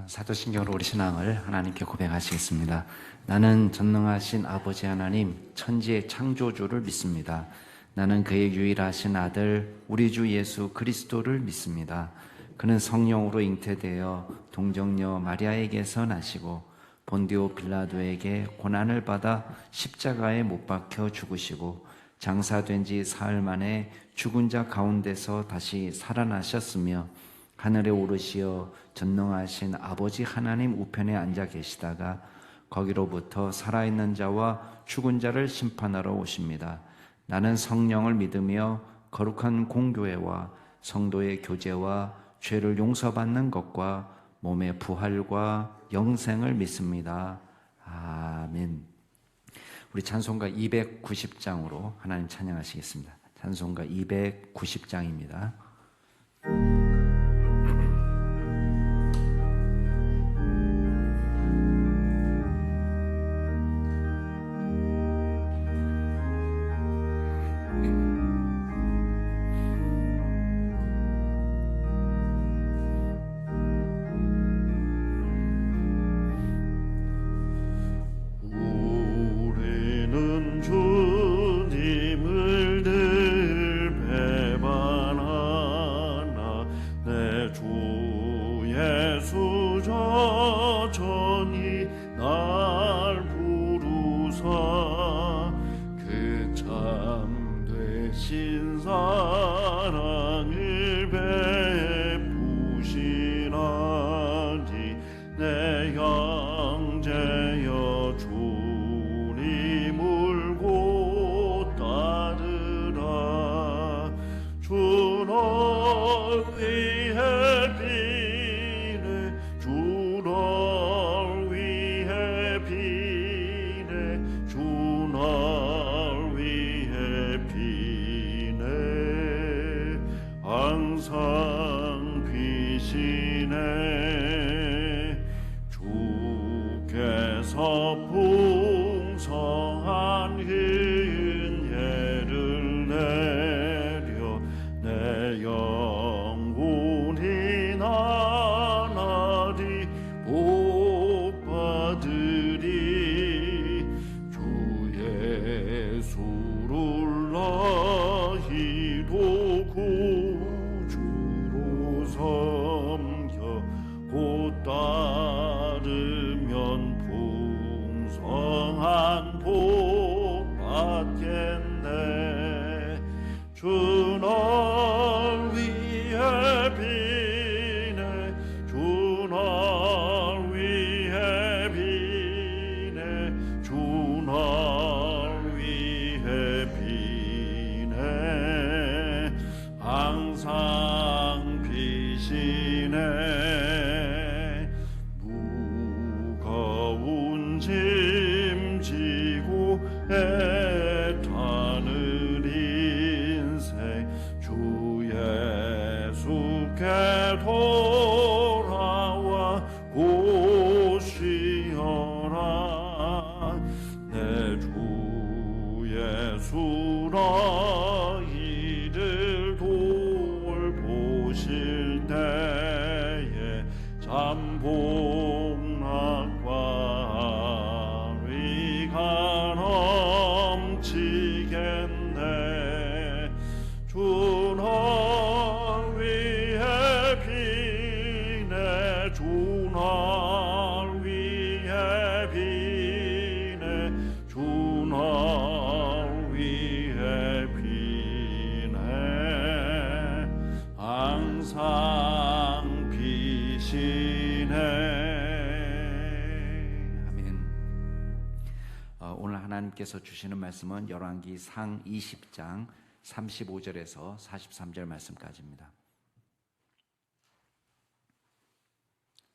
사도신경으로 우리 신앙을 하나님께 고백하시겠습니다. 나는 전능하신 아버지 하나님, 천지의 창조주를 믿습니다. 나는 그의 유일하신 아들, 우리 주 예수 그리스도를 믿습니다. 그는 성령으로 잉태되어 동정녀 마리아에게서 나시고 본디오 빌라도에게 고난을 받아 십자가에 못 박혀 죽으시고 장사된 지 사흘 만에 죽은 자 가운데서 다시 살아나셨으며 하늘에 오르시어 전능하신 아버지 하나님 우편에 앉아 계시다가 거기로부터 살아있는 자와 죽은 자를 심판하러 오십니다. 나는 성령을 믿으며 거룩한 공교회와 성도의 교제와 죄를 용서받는 것과 몸의 부활과 영생을 믿습니다. 아멘. 우리 찬송가 290장으로 하나님 찬양하시겠습니다. 찬송가 290장입니다. 풍성한 은혜를 내려 내 영혼이 나날이 복 받으리. 주 예수를 나희도 구주로 섬겨 곧 따르면 풍성한 복 받겠네. 주 날 위해 비네. 주 날 위해 비네. 주 날 위해 비네. 항상 비시네. 무거운 짐 지고 애타는 인생 주 예수께 돌아와 오시어라. 내 주 예수라 이들 돌보실 때에 잠복락과 위가 넘치겠네. 주 날 위해 비네. 주 날 위해 비네. 주 날 위해 비네. 항상 비시네. 아멘. 오늘 하나님께서 주시는 말씀은 열왕기상 20장 35절에서 43절 말씀까지입니다.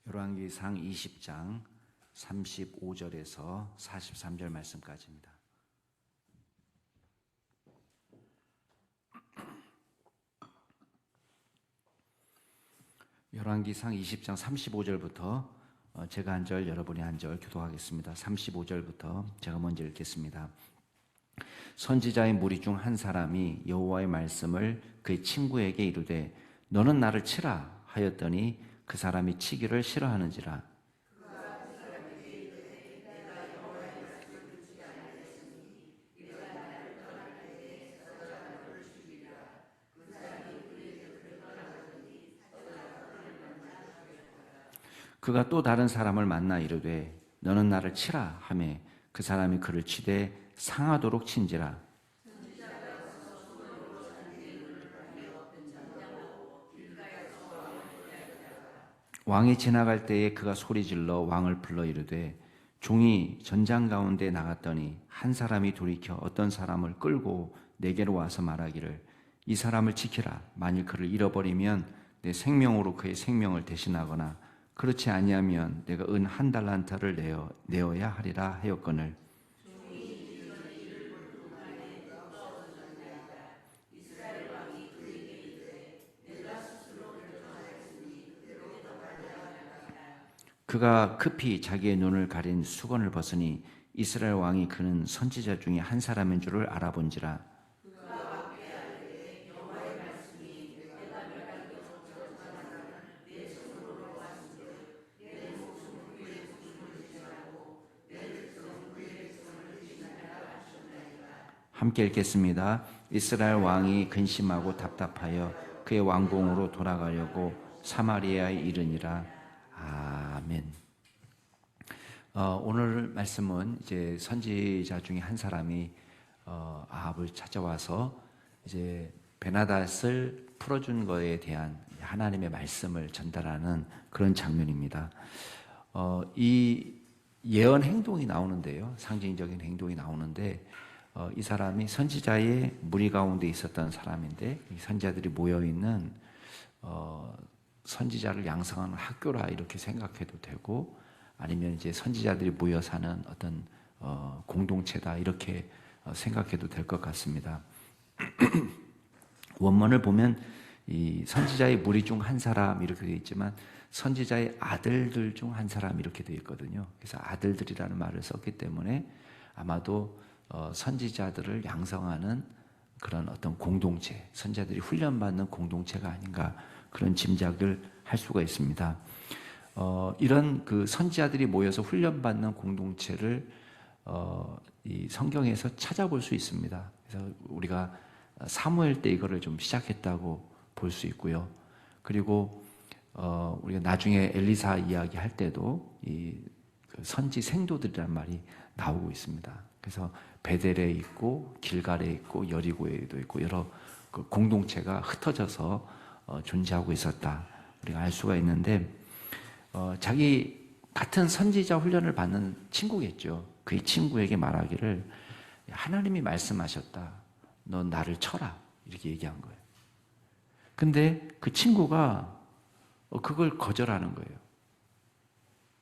열왕기상 20장 35절에서 43절 말씀까지입니다. 열왕기상 20장 35절부터 제가 한 절, 여러분이 한 절 교독하겠습니다. 35절부터 제가 먼저 읽겠습니다. 선지자의 무리 중 한 사람이 여호와의 말씀을 그의 친구에게 이르되 너는 나를 치라 하였더니 그 사람이 치기를 싫어하는지라. 그가 또 다른 사람을 만나 이르되 너는 나를 치라 하매 그 사람이 그를 치되 상하도록 친지라. 왕이 지나갈 때에 그가 소리질러 왕을 불러 이르되 종이 전장 가운데 나갔더니 한 사람이 돌이켜 어떤 사람을 끌고 내게로 와서 말하기를 이 사람을 지키라. 만일 그를 잃어버리면 내 생명으로 그의 생명을 대신하거나 그렇지 아니하면 내가 은 1달란트를 내어야 하리라 하였거늘. 그가 급히 자기의 눈을 가린 수건을 벗으니 이스라엘 왕이 그는 선지자 중에 한 사람인 줄을 알아본지라. 함께 읽겠습니다. 이스라엘 왕이 근심하고 답답하여 그의 왕궁으로 돌아가려고 사마리아에 이르니라. 아멘. 오늘 말씀은 이제 선지자 중에 한 사람이 아합을 찾아와서 이제 베나닷을 풀어준 것에 대한 하나님의 말씀을 전달하는 그런 장면입니다. 이 예언 행동이 나오는데요, 상징적인 행동이 나오는데 이 사람이 선지자의 무리 가운데 있었던 사람인데 이 선지자들이 모여 있는 선지자를 양성하는 학교라 이렇게 생각해도 되고 아니면 이제 선지자들이 모여 사는 어떤 공동체다 이렇게 생각해도 될 것 같습니다. 원문을 보면 이 선지자의 무리 중 한 사람 이렇게 되어 있지만 선지자의 아들들 중 한 사람 이렇게 되어 있거든요. 그래서 아들들이라는 말을 썼기 때문에 아마도 선지자들을 양성하는 그런 어떤 공동체, 선지자들이 훈련받는 공동체가 아닌가 그런 짐작을 할 수가 있습니다. 이런 그 선지자들이 모여서 훈련받는 공동체를 이 성경에서 찾아볼 수 있습니다. 그래서 우리가 사무엘 때 이거를 좀 시작했다고 볼 수 있고요. 그리고 우리가 나중에 엘리사 이야기 할 때도 이 선지 생도들이란 말이 나오고 있습니다. 그래서 베델에 있고 길갈에 있고 여리고에도 있고 여러 그 공동체가 흩어져서 존재하고 있었다 우리가 알 수가 있는데 자기 같은 선지자 훈련을 받는 친구겠죠. 그의 친구에게 말하기를 하나님이 말씀하셨다. 너 나를 쳐라 이렇게 얘기한 거예요. 근데 그 친구가 그걸 거절하는 거예요.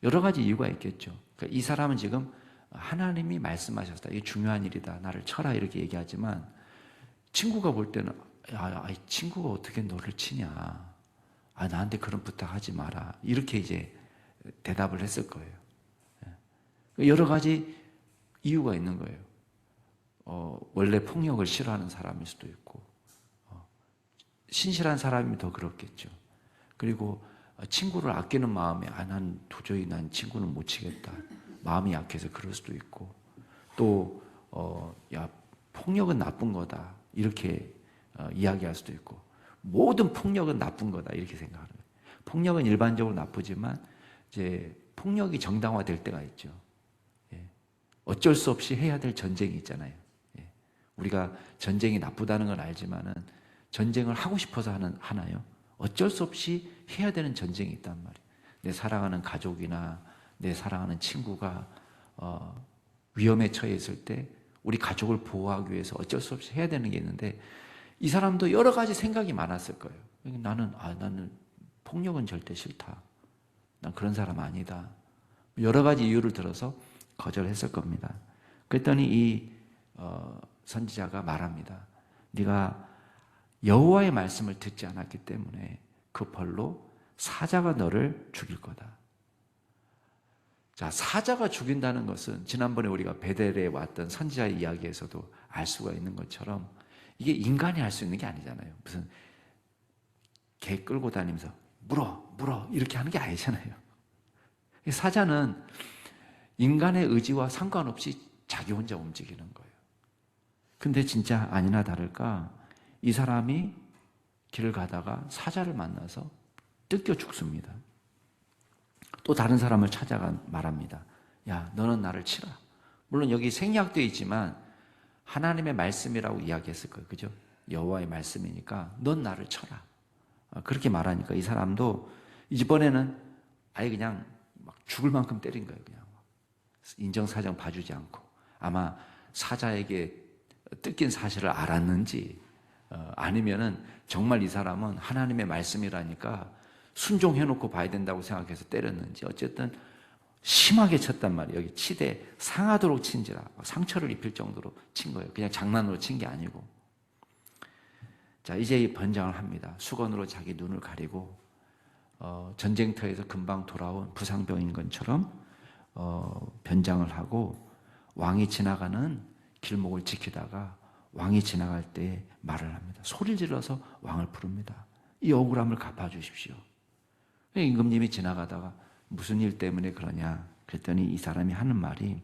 여러 가지 이유가 있겠죠. 그러니까 이 사람은 지금 하나님이 말씀하셨다. 이게 중요한 일이다. 나를 쳐라 이렇게 얘기하지만 친구가 볼 때는 이 친구가 어떻게 너를 치냐. 나한테 그런 부탁하지 마라. 이렇게 이제 대답을 했을 거예요. 여러 가지 이유가 있는 거예요. 원래 폭력을 싫어하는 사람일 수도 있고 신실한 사람이 더 그렇겠죠. 그리고 친구를 아끼는 마음에 난 도저히 난 친구는 못 치겠다. 마음이 약해서 그럴 수도 있고 또 폭력은 나쁜 거다 이렇게 이야기할 수도 있고 모든 폭력은 나쁜 거다 이렇게 생각하는 거예요. 폭력은 일반적으로 나쁘지만 이제 폭력이 정당화될 때가 있죠. 어쩔 수 없이 해야 될 전쟁이 있잖아요. 우리가 전쟁이 나쁘다는 건 알지만은 전쟁을 하고 싶어서 하나요? 어쩔 수 없이 해야 되는 전쟁이 있단 말이에요. 내 사랑하는 가족이나 내 사랑하는 친구가 위험에 처해 있을 때 우리 가족을 보호하기 위해서 어쩔 수 없이 해야 되는 게 있는데 이 사람도 여러 가지 생각이 많았을 거예요. 나는 폭력은 절대 싫다. 난 그런 사람 아니다. 여러 가지 이유를 들어서 거절했을 겁니다. 그랬더니 이 선지자가 말합니다. 네가 여호와의 말씀을 듣지 않았기 때문에 그 벌로 사자가 너를 죽일 거다. 자, 사자가 죽인다는 것은 지난번에 우리가 베델에 왔던 선지자의 이야기에서도 알 수가 있는 것처럼 이게 인간이 할 수 있는 게 아니잖아요. 무슨 개 끌고 다니면서 물어 이렇게 하는 게 아니잖아요. 사자는 인간의 의지와 상관없이 자기 혼자 움직이는 거예요. 근데 진짜 아니나 다를까 이 사람이 길을 가다가 사자를 만나서 뜯겨 죽습니다. 또 다른 사람을 찾아가 말합니다. 야, 너는 나를 치라. 물론 여기 생략되어 있지만 하나님의 말씀이라고 이야기했을 거예요. 그죠? 여호와의 말씀이니까 넌 나를 쳐라. 그렇게 말하니까 이 사람도 이번에는 아예 그냥 막 죽을 만큼 때린 거예요. 그냥 인정사정 봐주지 않고. 아마 사자에게 뜯긴 사실을 알았는지 아니면은 정말 이 사람은 하나님의 말씀이라니까 순종해놓고 봐야 된다고 생각해서 때렸는지 어쨌든 심하게 쳤단 말이에요. 여기 치대 상하도록 친지라 상처를 입힐 정도로 친 거예요. 그냥 장난으로 친 게 아니고. 자, 이제 번장을 합니다. 수건으로 자기 눈을 가리고 전쟁터에서 금방 돌아온 부상병인 것처럼 변장을 하고 왕이 지나가는 길목을 지키다가 왕이 지나갈 때 말을 합니다. 소리를 질러서 왕을 부릅니다. 이 억울함을 갚아주십시오. 임금님이 지나가다가 무슨 일 때문에 그러냐 그랬더니 이 사람이 하는 말이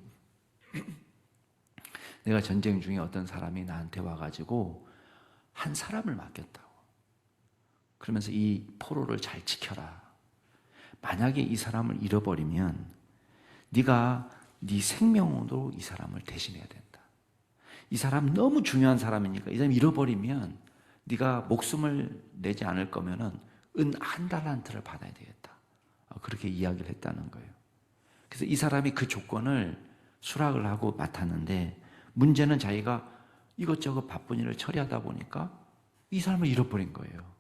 내가 전쟁 중에 어떤 사람이 나한테 와가지고 한 사람을 맡겼다고. 그러면서 이 포로를 잘 지켜라. 만약에 이 사람을 잃어버리면 네가 네 생명으로 이 사람을 대신해야 된다. 이 사람 너무 중요한 사람이니까 이 사람 잃어버리면 네가 목숨을 내지 않을 거면은 은 1달란트를 받아야 되겠다. 그렇게 이야기를 했다는 거예요. 그래서 이 사람이 그 조건을 수락을 하고 맡았는데 문제는 자기가 이것저것 바쁜 일을 처리하다 보니까 이 사람을 잃어버린 거예요.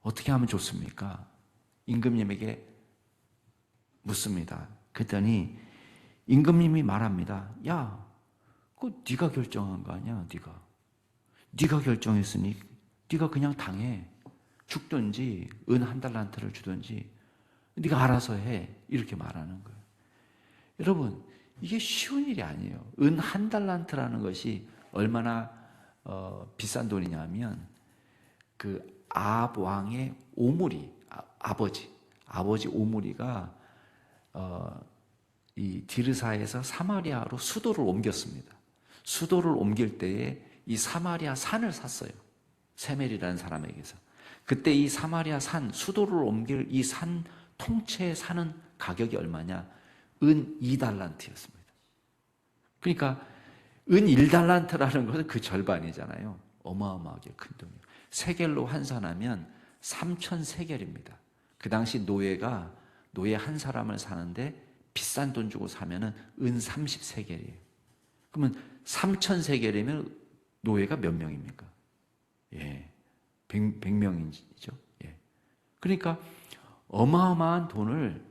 어떻게 하면 좋습니까? 임금님에게 묻습니다. 그랬더니 임금님이 말합니다. 야, 그거 네가 결정한 거 아니야? 네가 결정했으니 네가 그냥 당해. 죽든지 은 1달란트를 주든지 네가 알아서 해. 이렇게 말하는 거예요. 여러분, 이게 쉬운 일이 아니에요. 은 1달란트라는 것이 얼마나 비싼 돈이냐면 그 아합 왕의 오므리, 아버지 오므리가 이 디르사에서 사마리아로 수도를 옮겼습니다. 수도를 옮길 때에 이 사마리아 산을 샀어요. 세멜이라는 사람에게서. 그때 이 사마리아 산, 수도를 옮길 이 산 통째에 사는 가격이 얼마냐? 은 2달란트였습니다. 그러니까 은 1달란트라는 것은 그 절반이잖아요. 어마어마하게 큰 돈이에요. 세겔로 환산하면 3,000세겔입니다. 그 당시 노예 한 사람을 사는데 비싼 돈 주고 사면은 은 30세겔이에요. 그러면 3,000세겔이면 노예가 몇 명입니까? 예. 100명이죠. 예. 그러니까 어마어마한 돈을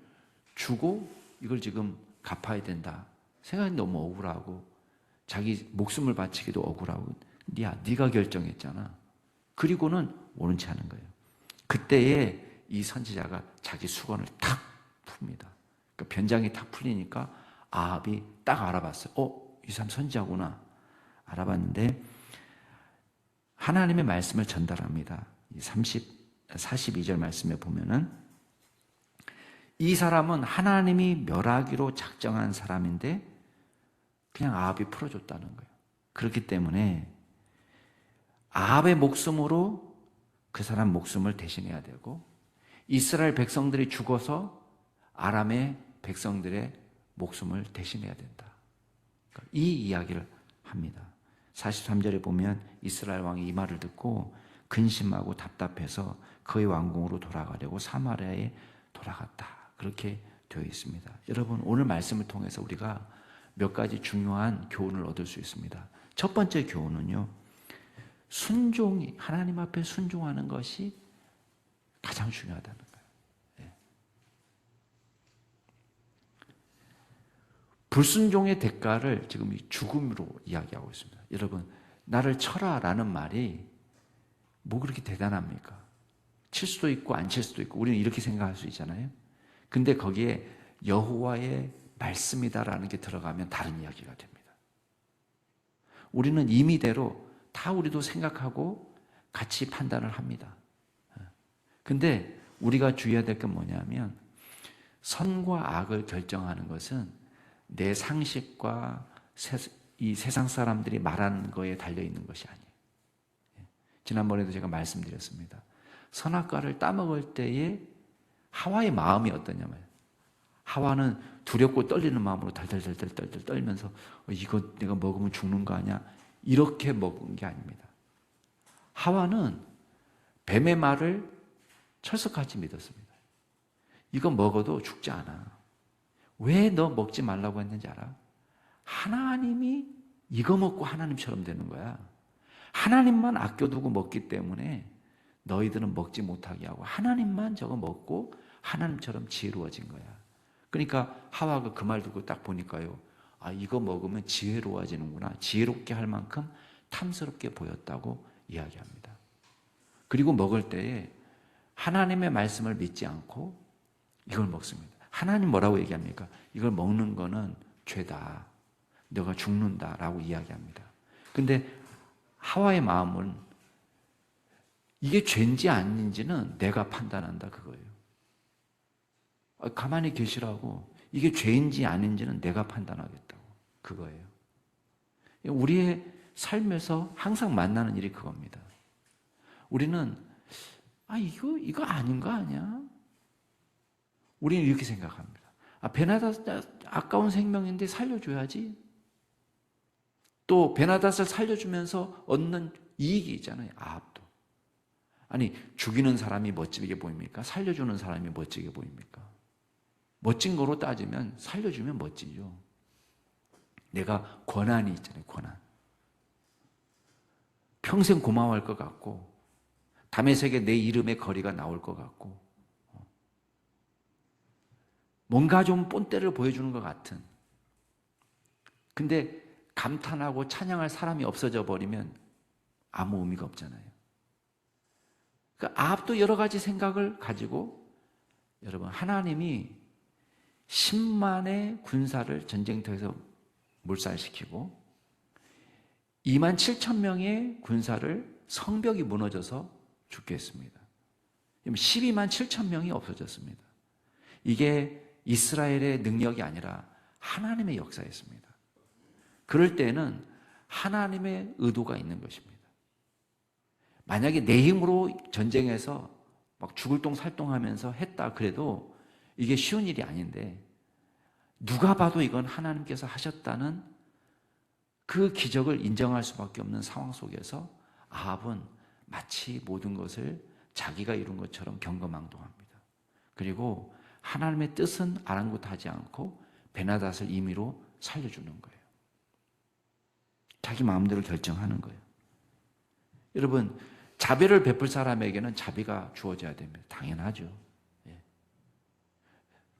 주고 이걸 지금 갚아야 된다. 생각이 너무 억울하고 자기 목숨을 바치기도 억울하고 네가 결정했잖아. 그리고는 원치 않은 거예요. 그때에 이 선지자가 자기 수건을 탁 풉니다. 그러니까 변장이 탁 풀리니까 아합이 딱 알아봤어요. 이 사람 선지자구나. 알아봤는데 하나님의 말씀을 전달합니다. 42절 말씀에 보면은 이 사람은 하나님이 멸하기로 작정한 사람인데 그냥 아합이 풀어줬다는 거예요. 그렇기 때문에 아합의 목숨으로 그 사람 목숨을 대신해야 되고 이스라엘 백성들이 죽어서 아람의 백성들의 목숨을 대신해야 된다. 이 이야기를 합니다. 43절에 보면 이스라엘 왕이 이 말을 듣고 근심하고 답답해서 그의 왕궁으로 돌아가려고 사마리아에 돌아갔다. 그렇게 되어 있습니다. 여러분, 오늘 말씀을 통해서 우리가 몇 가지 중요한 교훈을 얻을 수 있습니다. 첫 번째 교훈은요, 하나님 앞에 순종하는 것이 가장 중요하다는 거예요. 예. 불순종의 대가를 지금 이 죽음으로 이야기하고 있습니다. 여러분, 나를 쳐라라는 말이 뭐 그렇게 대단합니까? 칠 수도 있고 안 칠 수도 있고 우리는 이렇게 생각할 수 있잖아요. 근데 거기에 여호와의 말씀이다라는 게 들어가면 다른 이야기가 됩니다. 우리는 임의대로 다 우리도 생각하고 같이 판단을 합니다. 근데 우리가 주의해야 될 건 뭐냐면 선과 악을 결정하는 것은 내 상식과 이 세상 사람들이 말하는 거에 달려있는 것이 아니에요. 지난번에도 제가 말씀드렸습니다. 선악과를 따먹을 때에 하와의 마음이 어떠냐면 하와는 두렵고 떨리는 마음으로 달달달달 떨면서 이거 내가 먹으면 죽는 거 아니야? 이렇게 먹은 게 아닙니다. 하와는 뱀의 말을 철석같이 믿었습니다. 이거 먹어도 죽지 않아. 왜 너 먹지 말라고 했는지 알아? 하나님이 이거 먹고 하나님처럼 되는 거야. 하나님만 아껴두고 먹기 때문에 너희들은 먹지 못하게 하고 하나님만 저거 먹고 하나님처럼 지혜로워진 거야. 그러니까 하와가 그 말 듣고 딱 보니까요, 아, 이거 먹으면 지혜로워지는구나. 지혜롭게 할 만큼 탐스럽게 보였다고 이야기합니다. 그리고 먹을 때에 하나님의 말씀을 믿지 않고 이걸 먹습니다. 하나님 뭐라고 얘기합니까? 이걸 먹는 거는 죄다. 너가 죽는다라고 이야기합니다. 근데 하와의 마음은 이게 죄인지 아닌지는 내가 판단한다 그거예요. 가만히 계시라고. 이게 죄인지 아닌지는 내가 판단하겠다고 그거예요. 우리의 삶에서 항상 만나는 일이 그겁니다. 우리는 이거 아닌 거 아니야? 우리는 이렇게 생각합니다. 베나닷 아까운 생명인데 살려줘야지. 또 베나닷을 살려주면서 얻는 이익이 있잖아요. 아합도. 아니, 죽이는 사람이 멋지게 보입니까? 살려주는 사람이 멋지게 보입니까? 멋진 거로 따지면 살려주면 멋지죠. 내가 권한이 있잖아요. 권한. 평생 고마워할 것 같고 다메섹에 내 이름의 거리가 나올 것 같고 뭔가 좀 본때를 보여주는 것 같은. 근데 감탄하고 찬양할 사람이 없어져 버리면 아무 의미가 없잖아요. 그러니까 아합도 여러 가지 생각을 가지고, 여러분, 하나님이 10만의 군사를 전쟁터에서 몰살시키고 2만 7천 명의 군사를 성벽이 무너져서 죽게 했습니다. 12만 7천 명이 없어졌습니다. 이게 이스라엘의 능력이 아니라 하나님의 역사였습니다. 그럴 때는 하나님의 의도가 있는 것입니다. 만약에 내 힘으로 전쟁에서 막 죽을 똥 살똥하면서 했다 그래도 이게 쉬운 일이 아닌데, 누가 봐도 이건 하나님께서 하셨다는 그 기적을 인정할 수밖에 없는 상황 속에서 아합은 마치 모든 것을 자기가 이룬 것처럼 경거망동합니다. 그리고 하나님의 뜻은 아랑곳하지 않고 베나닷을 임의로 살려주는 거예요. 자기 마음대로 결정하는 거예요. 여러분, 자비를 베풀 사람에게는 자비가 주어져야 됩니다. 당연하죠. 예.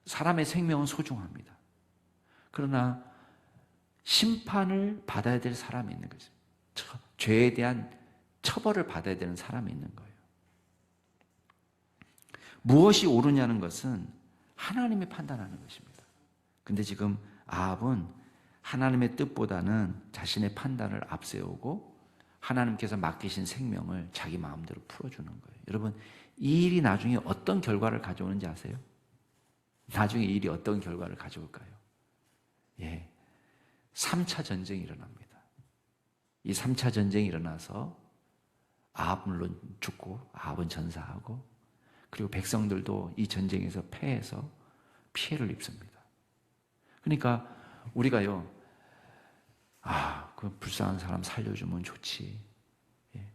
사람의 생명은 소중합니다. 그러나 심판을 받아야 될 사람이 있는 거죠. 죄에 대한 처벌을 받아야 되는 사람이 있는 거예요. 무엇이 옳으냐는 것은 하나님이 판단하는 것입니다. 근데 지금 아합은 하나님의 뜻보다는 자신의 판단을 앞세우고 하나님께서 맡기신 생명을 자기 마음대로 풀어주는 거예요. 여러분, 이 일이 나중에 어떤 결과를 가져오는지 아세요? 나중에 이 일이 어떤 결과를 가져올까요? 예, 3차 전쟁이 일어납니다. 이 3차 전쟁이 일어나서 아합 물론 죽고 아합은 전사하고, 그리고 백성들도 이 전쟁에서 패해서 피해를 입습니다. 그러니까 우리가요, 그 불쌍한 사람 살려주면 좋지. 예.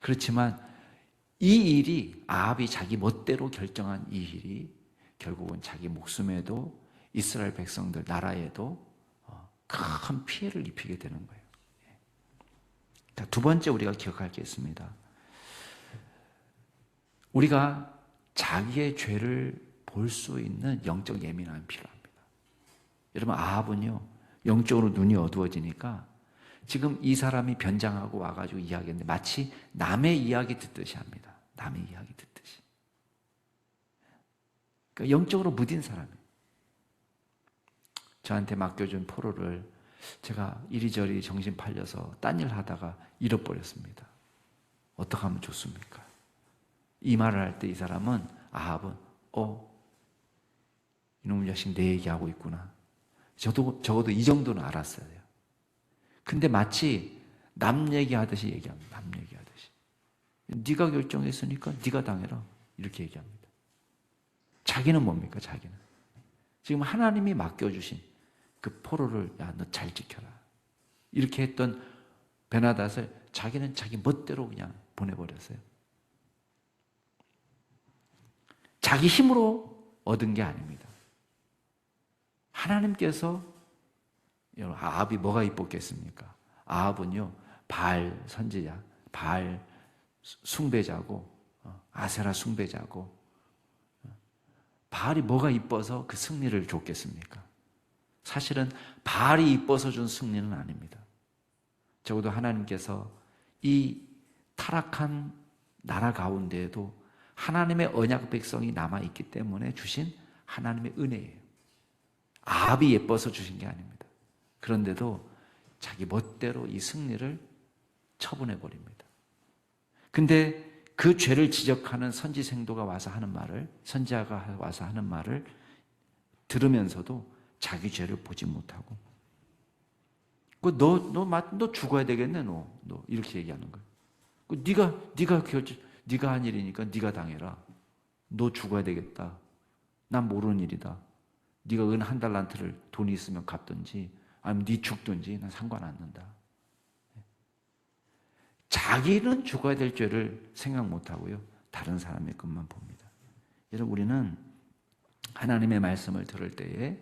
그렇지만 이 일이, 아합이 자기 멋대로 결정한 이 일이 결국은 자기 목숨에도 이스라엘 백성들, 나라에도 큰 피해를 입히게 되는 거예요. 예. 자, 두 번째 우리가 기억할 게 있습니다. 우리가 자기의 죄를 볼 수 있는 영적 예민함이 필요합니다. 여러분, 아합은요, 영적으로 눈이 어두워지니까 지금 이 사람이 변장하고 와가지고 이야기했는데 마치 남의 이야기 듣듯이 합니다. 남의 이야기 듣듯이. 그러니까 영적으로 무딘 사람이에요. 저한테 맡겨준 포로를 제가 이리저리 정신 팔려서 딴 일 하다가 잃어버렸습니다. 어떻게 하면 좋습니까? 이 말을 할 때 이 사람은 아합은 이놈의 자식 내 얘기하고 있구나. 저도 적어도 이 정도는 알았어야 돼요. 근데 마치 남 얘기하듯이 얘기합니다. 남 얘기하듯이. 네가 결정했으니까 네가 당해라. 이렇게 얘기합니다. 자기는 뭡니까? 자기는. 지금 하나님이 맡겨주신 그 포로를 야, 너 잘 지켜라. 이렇게 했던 베나닷을 자기는 자기 멋대로 그냥 보내버렸어요. 자기 힘으로 얻은 게 아닙니다. 하나님께서, 아합이 뭐가 이뻤겠습니까? 아합은요, 바알 선지자, 바알 숭배자고, 아세라 숭배자고, 바알이 뭐가 이뻐서 그 승리를 줬겠습니까? 사실은 바알이 이뻐서 준 승리는 아닙니다. 적어도 하나님께서 이 타락한 나라 가운데에도 하나님의 언약 백성이 남아있기 때문에 주신 하나님의 은혜예요. 아합이 예뻐서 주신 게 아닙니다. 그런데도 자기 멋대로 이 승리를 처분해버립니다. 근데 그 죄를 지적하는 선지자가 와서 하는 말을 들으면서도 자기 죄를 보지 못하고, 너 죽어야 되겠네, 너 이렇게 얘기하는 거예요. 네가 한 일이니까 네가 당해라. 너 죽어야 되겠다. 난 모르는 일이다. 네가 은 한 달란트를 돈이 있으면 갚든지 아니면 네 죽든지 난 상관 안 난다. 자기는 죽어야 될 죄를 생각 못하고요, 다른 사람의 것만 봅니다. 여러분, 우리는 하나님의 말씀을 들을 때에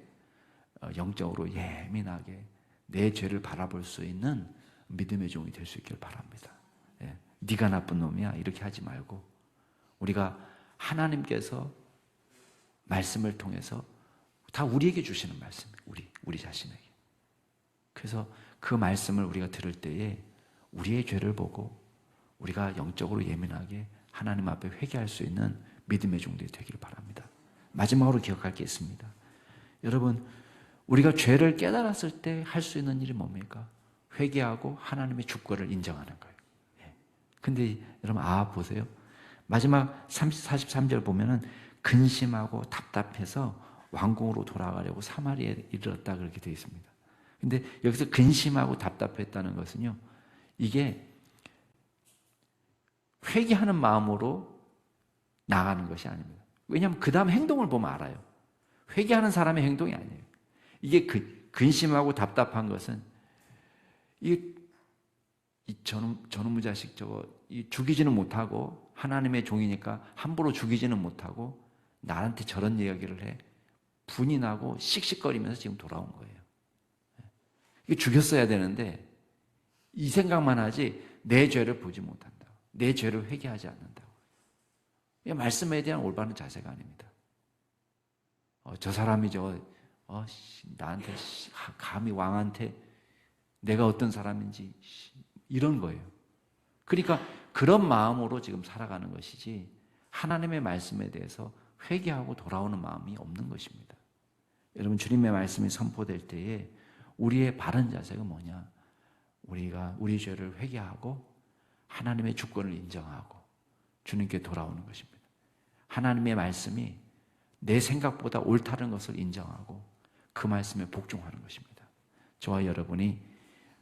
영적으로 예민하게 내 죄를 바라볼 수 있는 믿음의 종이 될 수 있길 바랍니다. 네가 나쁜 놈이야 이렇게 하지 말고, 우리가 하나님께서 말씀을 통해서 다 우리에게 주시는 말씀이에요. 우리 자신에게. 그래서 그 말씀을 우리가 들을 때에 우리의 죄를 보고 우리가 영적으로 예민하게 하나님 앞에 회개할 수 있는 믿음의 종들이 되길 바랍니다. 마지막으로 기억할 게 있습니다. 여러분, 우리가 죄를 깨달았을 때 할 수 있는 일이 뭡니까? 회개하고 하나님의 주권을 인정하는 거예요. 근데 여러분, 보세요. 마지막 43절 보면은 근심하고 답답해서 왕궁으로 돌아가려고 사마리아에 이르렀다 그렇게 되어 있습니다. 근데 여기서 근심하고 답답했다는 것은요, 이게 회개하는 마음으로 나가는 것이 아닙니다. 왜냐하면 그 다음 행동을 보면 알아요. 회개하는 사람의 행동이 아니에요. 이게 근심하고 답답한 것은 저놈의 자식 죽이지는 못하고 하나님의 종이니까 함부로 죽이지는 못하고 나한테 저런 이야기를 해. 분이 나고 씩씩거리면서 지금 돌아온 거예요. 이게 죽였어야 되는데 이 생각만 하지 내 죄를 보지 못한다. 내 죄를 회개하지 않는다고. 이게 말씀에 대한 올바른 자세가 아닙니다. 저 사람이 나한테 감히 왕한테 내가 어떤 사람인지 이런 거예요. 그러니까 그런 마음으로 지금 살아가는 것이지 하나님의 말씀에 대해서 회개하고 돌아오는 마음이 없는 것입니다. 여러분, 주님의 말씀이 선포될 때에 우리의 바른 자세가 뭐냐? 우리가 우리 죄를 회개하고 하나님의 주권을 인정하고 주님께 돌아오는 것입니다. 하나님의 말씀이 내 생각보다 옳다는 것을 인정하고 그 말씀에 복종하는 것입니다. 저와 여러분이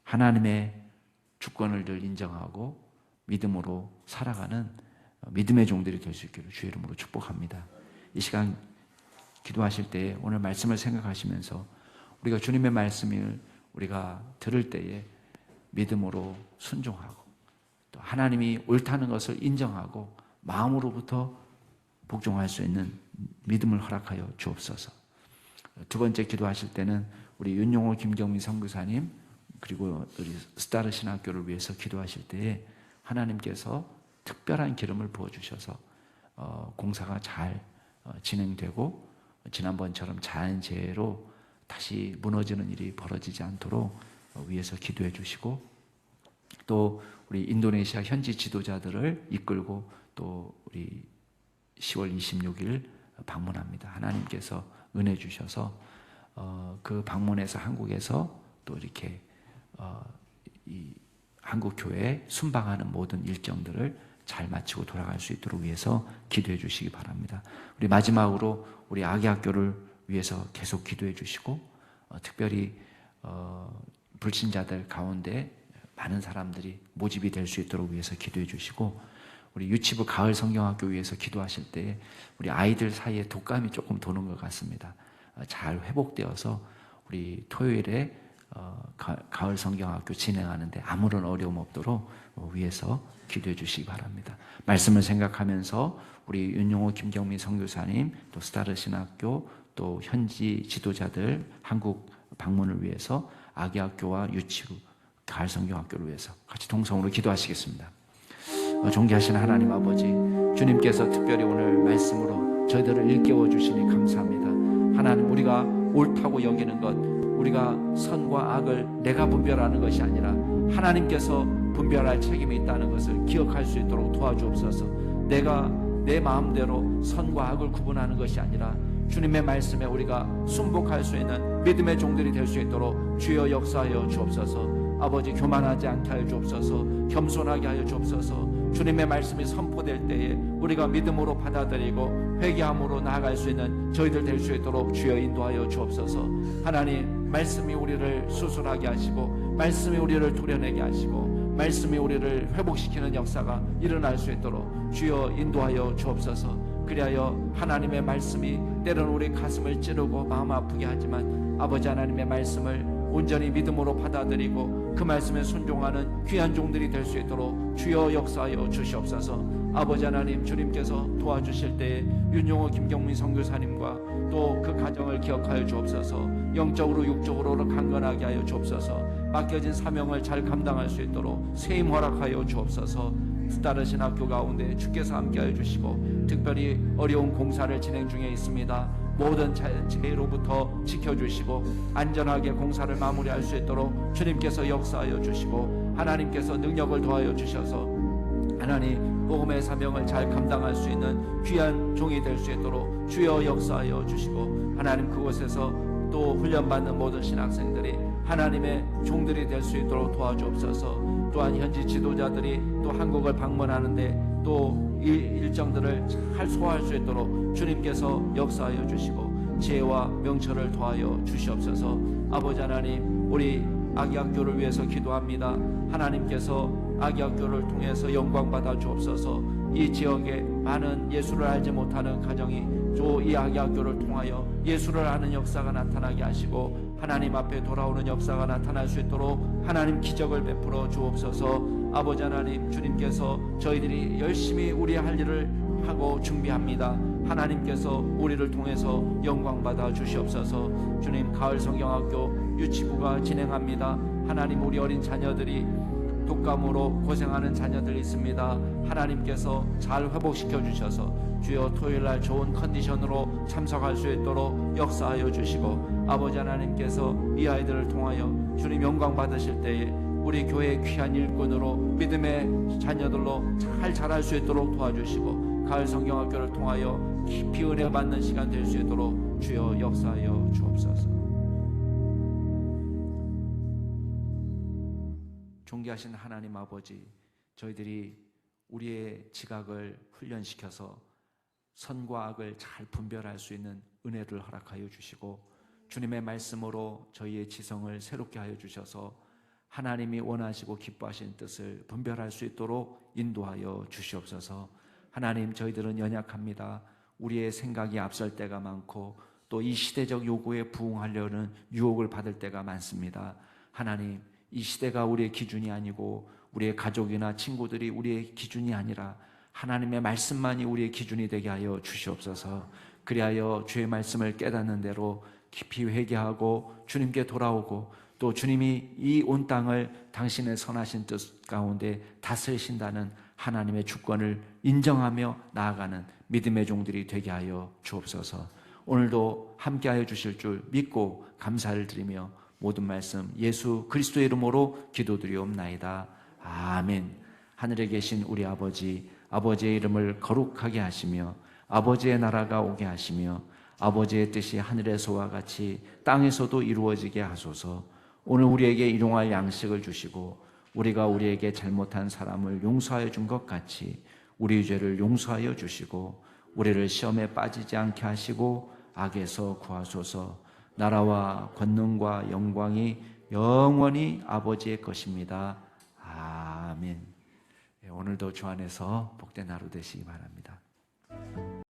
하나님의 주권을 늘 인정하고 믿음으로 살아가는 믿음의 종들이 될 수 있기를 주의 이름으로 축복합니다. 이 시간 기도하실 때 오늘 말씀을 생각하시면서 우리가 주님의 말씀을 우리가 들을 때에 믿음으로 순종하고 또 하나님이 옳다는 것을 인정하고 마음으로부터 복종할 수 있는 믿음을 허락하여 주옵소서. 두 번째 기도하실 때는 우리 윤용호 김경민 선교사님 그리고 우리 스타르 신학교를 위해서 기도하실 때에 하나님께서 특별한 기름을 부어주셔서 공사가 잘 진행되고 지난번처럼 자연재해로 다시 무너지는 일이 벌어지지 않도록 위해서 기도해 주시고 또 우리 인도네시아 현지 지도자들을 이끌고 또 우리 10월 26일 방문합니다. 하나님께서 은혜 주셔서 그 방문해서 한국에서 또 이렇게 이 한국 교회에 순방하는 모든 일정들을 잘 마치고 돌아갈 수 있도록 위해서 기도해 주시기 바랍니다. 우리 마지막으로 우리 아기 학교를 위해서 계속 기도해 주시고 특별히 불신자들 가운데 많은 사람들이 모집이 될 수 있도록 위해서 기도해 주시고, 우리 유치부 가을 성경학교 위해서 기도하실 때 우리 아이들 사이에 독감이 조금 도는 것 같습니다. 잘 회복되어서 우리 토요일에 가을 성경학교 진행하는데 아무런 어려움 없도록 위해서 기도해 주시기 바랍니다. 말씀을 생각하면서 우리 윤용호 김경민 선교사님, 또 스타르 신학교, 또 현지 지도자들 한국 방문을 위해서 아기 학교와 유치부 가을 성경학교를 위해서 같이 동성으로 기도하시겠습니다. 존귀하신 하나님 아버지, 주님께서 특별히 오늘 말씀으로 저희들을 일깨워 주시니 감사합니다. 하나님, 우리가 옳다고 여기는 것, 우리가 선과 악을 내가 분별하는 것이 아니라 하나님께서 분별할 책임이 있다는 것을 기억할 수 있도록 도와주옵소서. 내가 내 마음대로 선과 악을 구분하는 것이 아니라 주님의 말씀에 우리가 순복할 수 있는 믿음의 종들이 될 수 있도록 주여 역사하여 주옵소서. 아버지, 교만하지 않게 하여 주옵소서. 겸손하게 하여 주옵소서. 주님의 말씀이 선포될 때에 우리가 믿음으로 받아들이고 회개함으로 나아갈 수 있는 저희들 될 수 있도록 주여 인도하여 주옵소서. 하나님, 말씀이 우리를 수술하게 하시고 말씀이 우리를 도려내게 하시고 말씀이 우리를 회복시키는 역사가 일어날 수 있도록 주여 인도하여 주옵소서. 그리하여 하나님의 말씀이 때로는 우리 가슴을 찌르고 마음 아프게 하지만 아버지 하나님의 말씀을 온전히 믿음으로 받아들이고 그 말씀에 순종하는 귀한 종들이 될 수 있도록 주여 역사하여 주시옵소서. 아버지 하나님, 주님께서 도와주실 때에 윤용호 김경민 선교사님과 또 그 가정을 기억하여 주옵소서. 영적으로 육적으로 강건하게 하여 주옵소서. 맡겨진 사명을 잘 감당할 수 있도록 세임 허락하여 주옵소서. 스타르 신학교 가운데 주께서 함께하여 주시고 특별히 어려운 공사를 진행 중에 있습니다. 모든 재해로부터 지켜주시고 안전하게 공사를 마무리할 수 있도록 주님께서 역사하여 주시고 하나님께서 능력을 더하여 주셔서 하나님, 복음의 사명을 잘 감당할 수 있는 귀한 종이 될 수 있도록 주여 역사하여 주시고 하나님, 그곳에서 또 훈련받는 모든 신학생들이 하나님의 종들이 될 수 있도록 도와주옵소서. 또한 현지 지도자들이 또 한국을 방문하는데 또 일정들을 잘 소화할 수 있도록 주님께서 역사하여 주시고 지혜와 명철을 더하여 주시옵소서. 아버지 하나님, 우리 아기 학교를 위해서 기도합니다. 하나님께서 아기 학교를 통해서 영광 받아 주옵소서. 이 지역에 많은 예수를 알지 못하는 가정이 이 아기 학교를 통하여 예수를 아는 역사가 나타나게 하시고 하나님 앞에 돌아오는 역사가 나타날 수 있도록 하나님 기적을 베풀어 주옵소서. 아버지 하나님, 주님께서 저희들이 열심히 우리의 할 일을 하고 준비합니다. 하나님께서 우리를 통해서 영광 받아 주시옵소서. 주님, 가을 성경학교 유치부가 진행합니다. 하나님, 우리 어린 자녀들이 독감으로 고생하는 자녀들이 있습니다. 하나님께서 잘 회복시켜 주셔서 주여 토요일날 좋은 컨디션으로 참석할 수 있도록 역사하여 주시고 아버지 하나님께서 이 아이들을 통하여 주님 영광 받으실 때에 우리 교회의 귀한 일꾼으로 믿음의 자녀들로 잘 자랄 수 있도록 도와주시고 가을 성경학교를 통하여 깊이 은혜 받는 시간 될 수 있도록 주여 역사하여 주옵소서. 존귀하신 하나님 아버지, 저희들이 우리의 지각을 훈련시켜서 선과 악을 잘 분별할 수 있는 은혜를 허락하여 주시고 주님의 말씀으로 저희의 지성을 새롭게 하여 주셔서 하나님이 원하시고 기뻐하시는 뜻을 분별할 수 있도록 인도하여 주시옵소서. 하나님, 저희들은 연약합니다. 우리의 생각이 앞설 때가 많고 또 이 시대적 요구에 부응하려는 유혹을 받을 때가 많습니다. 하나님, 이 시대가 우리의 기준이 아니고 우리의 가족이나 친구들이 우리의 기준이 아니라 하나님의 말씀만이 우리의 기준이 되게 하여 주시옵소서. 그리하여 주의 말씀을 깨닫는 대로 깊이 회개하고 주님께 돌아오고 또 주님이 이 온 땅을 당신의 선하신 뜻 가운데 다스리신다는 하나님의 주권을 인정하며 나아가는 믿음의 종들이 되게 하여 주옵소서. 오늘도 함께하여 주실 줄 믿고 감사를 드리며 모든 말씀 예수 그리스도의 이름으로 기도드리옵나이다. 아멘. 하늘에 계신 우리 아버지, 아버지의 이름을 거룩하게 하시며 아버지의 나라가 오게 하시며 아버지의 뜻이 하늘에서와 같이 땅에서도 이루어지게 하소서. 오늘 우리에게 일용할 양식을 주시고 우리가 우리에게 잘못한 사람을 용서하여 준 것 같이 우리 죄를 용서하여 주시고 우리를 시험에 빠지지 않게 하시고 악에서 구하소서. 나라와 권능과 영광이 영원히 아버지의 것입니다. 아멘. 오늘도 주 안에서 복된 하루 되시기 바랍니다.